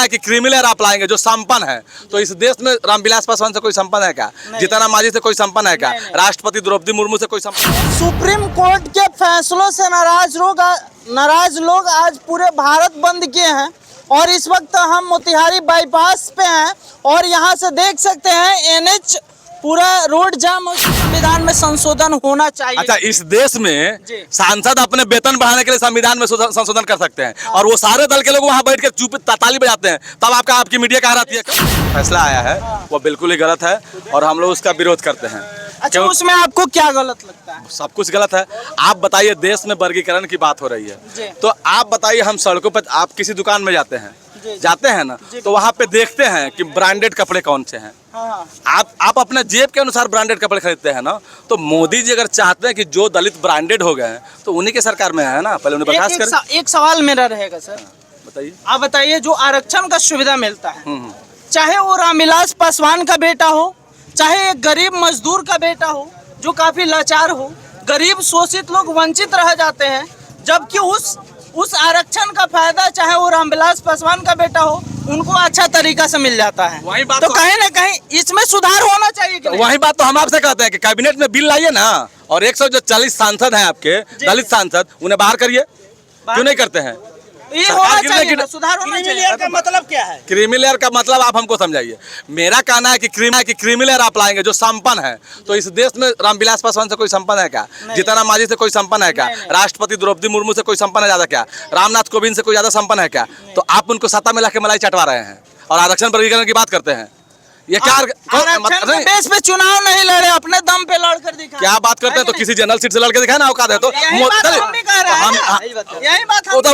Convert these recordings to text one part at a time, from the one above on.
है कि क्रिमिनल आप लाएंगे जो संपन्न है, तो इस देश में रामविलास पासवान से कोई संपन्न है क्या? जीतन मांझी से कोई संपन्न है क्या? राष्ट्रपति द्रौपदी मुर्मू से कोई संपन्न? सुप्रीम कोर्ट के फैसलों से नाराज लोग आज पूरे भारत बंद किए हैं और इस वक्त हम मोतिहारी बाईपास पे हैं और यहाँ से देख सकते हैं एनएच पूरा रोड जाम। संविधान में संशोधन होना चाहिए। अच्छा, इस देश में सांसद अपने वेतन बढ़ाने के लिए संविधान में संशोधन कर सकते हैं और वो सारे दल के लोग वहाँ बैठ के चुप ताली बजाते हैं, तब आपकी मीडिया कहाँ रहती है? फैसला आया है वो बिल्कुल ही गलत है और हम लोग उसका विरोध करते हैं। अच्छा, उसमें आपको क्या गलत लगता है? सब कुछ गलत है। आप बताइए, देश में वर्गीकरण की बात हो रही है, तो आप बताइए, हम सड़कों पर, आप किसी दुकान में जाते हैं ना, तो वहाँ पे देखते हैं कि ब्रांडेड कपड़े कौन से हैं। आप अपने जेब के अनुसार ब्रांडेड कपड़े खरीदते हैं ना, तो मोदी जी अगर चाहते हैं कि जो दलित ब्रांडेड हो गए हैं तो उन्हीं के सरकार में है ना, पहले उन्हें बर्खास्त करें। एक सवाल मेरा रहेगा सर, बताइए। आप बताइए, जो आरक्षण का सुविधा मिलता है, चाहे वो रामविलास पासवान का बेटा हो, चाहे एक गरीब मजदूर का बेटा हो जो काफी लाचार हो, गरीब शोषित लोग वंचित रह जाते हैं, जबकि उस आरक्षण का फायदा चाहे वो रामविलास पासवान का बेटा हो उनको अच्छा तरीका से मिल जाता है। वही बात तो कहीं ना कहीं इसमें सुधार होना चाहिए कि नहीं? वही बात तो हम आपसे कहते हैं कि कैबिनेट में बिल लाइए ना, और 140 सांसद हैं आपके दलित सांसद, उन्हें बाहर करिए। क्यों नहीं करते हैं? ये होना चाहिए ना, सुधार होना चाहिए। का मतलब क्या है? क्रिमिनल का मतलब आप हमको समझाइए। मेरा कहना है कि क्रिमिनल आप लाएंगे जो संपन्न है, तो इस देश में रामविलास पासवान से कोई संपन्न है क्या? जीतन मांझी से कोई संपन्न है क्या? राष्ट्रपति द्रौपदी मुर्मू से कोई संपन्न है ज्यादा क्या? रामनाथ कोविंद से कोई ज्यादा संपन्न है क्या? तो आप उनको सत्ता में लाके मलाई चटवा रहे हैं और आरक्षण वर्गीकरण की बात करते हैं। ये क्या देश में चुनाव नहीं लड़े, अपने दम पे लड़कर दिखा। क्या बात करते हैं? तो किसी जनरल सीट से लड़के दिखाए ना, औकात है तो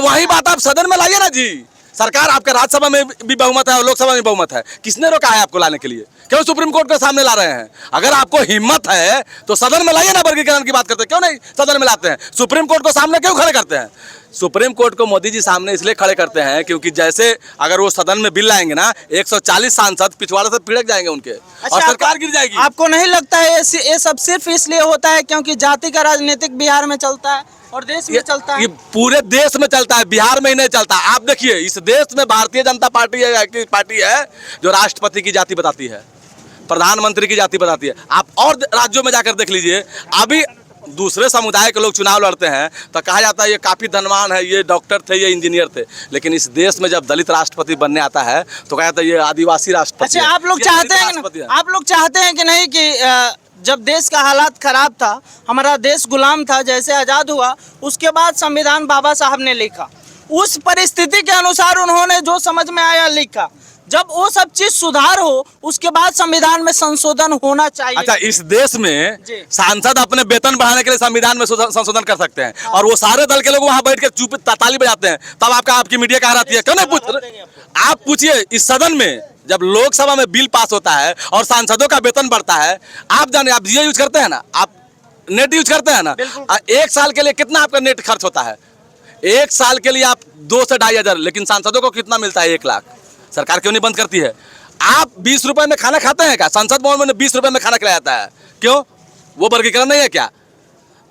वही बात आप सदन में लाइए ना जी। सरकार, आपके राज्यसभा में भी बहुमत है और लोकसभा में बहुमत है, किसने रोका है आपको लाने के लिए? क्यों सुप्रीम कोर्ट के सामने ला रहे हैं? अगर आपको हिम्मत है तो सदन में लाइए ना, वर्गीकरण की बात करते हैं, क्यों नहीं सदन में लाते हैं? सुप्रीम कोर्ट को सामने क्यों खड़े करते हैं? सुप्रीम कोर्ट को मोदी जी सामने इसलिए खड़े करते हैं क्योंकि जैसे अगर वो सदन में बिल लाएंगे ना, 140 सांसद पिछवाड़े से पिड़क जाएंगे उनके। अच्छा, और सरकार गिर जाएगी। आपको नहीं लगता है ये सब सिर्फ इसलिए होता है क्योंकि जाति का राजनीतिक बिहार में चलता है और देश में चलता है? ये पूरे देश में चलता है, बिहार में ही नहीं चलता। आप देखिए, इस देश में भारतीय जनता पार्टी है जो राष्ट्रपति की जाति बताती है, प्रधानमंत्री की जाति बताती है। आप और राज्यों में जाकर देख लीजिए, अभी दूसरे समुदाय के लोग चुनाव लड़ते हैं तो कहा जाता है ये काफी धनवान है, ये डॉक्टर थे, ये इंजीनियर थे, लेकिन इस देश में जब दलित राष्ट्रपति बनने आता है तो कहा जाता है ये आदिवासी राष्ट्रपति। अच्छा, आप लोग चाहते हैं कि नहीं कि जब देश का हालात खराब था, हमारा देश गुलाम था, जैसे आजाद हुआ उसके बाद संविधान बाबा साहब ने लिखा, उस परिस्थिति के अनुसार उन्होंने जो समझ में आया लिखा, जब वो सब चीज सुधार हो उसके बाद संविधान में संशोधन होना चाहिए। अच्छा, इस देश में सांसद अपने वेतन बढ़ाने के लिए संविधान में संशोधन कर सकते हैं और वो सारे दल के लोग वहाँ बैठ के चुप ताली बजाते हैं, तब आपकी मीडिया कहाँ रहती है? क्यों नहीं आप पूछिए, इस सदन में जब लोकसभा में बिल पास होता है और सांसदों का वेतन बढ़ता है, आप जाने, आप जियो यूज करते हैं ना, आप नेट यूज करते हैं ना, एक साल के लिए कितना आपका नेट खर्च होता है? एक साल के लिए आप 2 से 2.5 हजार, लेकिन सांसदों को कितना मिलता है? 1 लाख। सरकार क्यों नहीं बंद करती है? आप 20 रुपए में खाना खाते हैं क्या? संसद भवन में 20 रुपए में खाना खिलाया जाता है, क्यों? वो वर्गीकरण नहीं है क्या?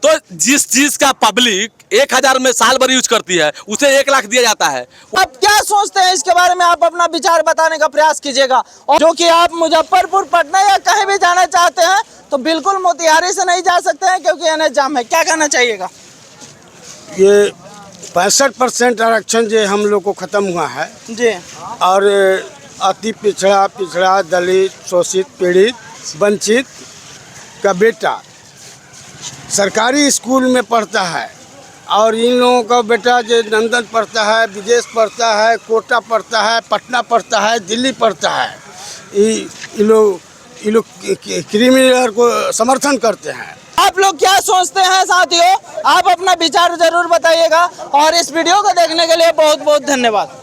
तो जिस चीज का पब्लिक 1000 में साल भर यूज करती है उसे 1 लाख दिया जाता है। आप क्या सोचते हैं इसके बारे में? आप अपना विचार बताने का प्रयास कीजिएगा। और जो कि आप मुजफ्फरपुर, पटना या कहीं भी जाना चाहते हैं तो बिल्कुल मोतिहारी से नहीं जा सकते हैं क्योंकि एनएच जाम है। क्या कहना चाहिएगा? ये 65% आरक्षण जो हम लोग को खत्म हुआ है जी, और अति पिछड़ा दलित, शोषित, पीड़ित, वंचित का बेटा सरकारी स्कूल में पढ़ता है और इन लोगों का बेटा जो लंदन पढ़ता है, विदेश पढ़ता है, कोटा पढ़ता है, पटना पढ़ता है, दिल्ली पढ़ता है, ये लोग क्रिमिनल को समर्थन करते हैं। आप लोग क्या सोचते हैं साथियों? आप अपना विचार जरूर बताइएगा और इस वीडियो को देखने के लिए बहुत बहुत धन्यवाद।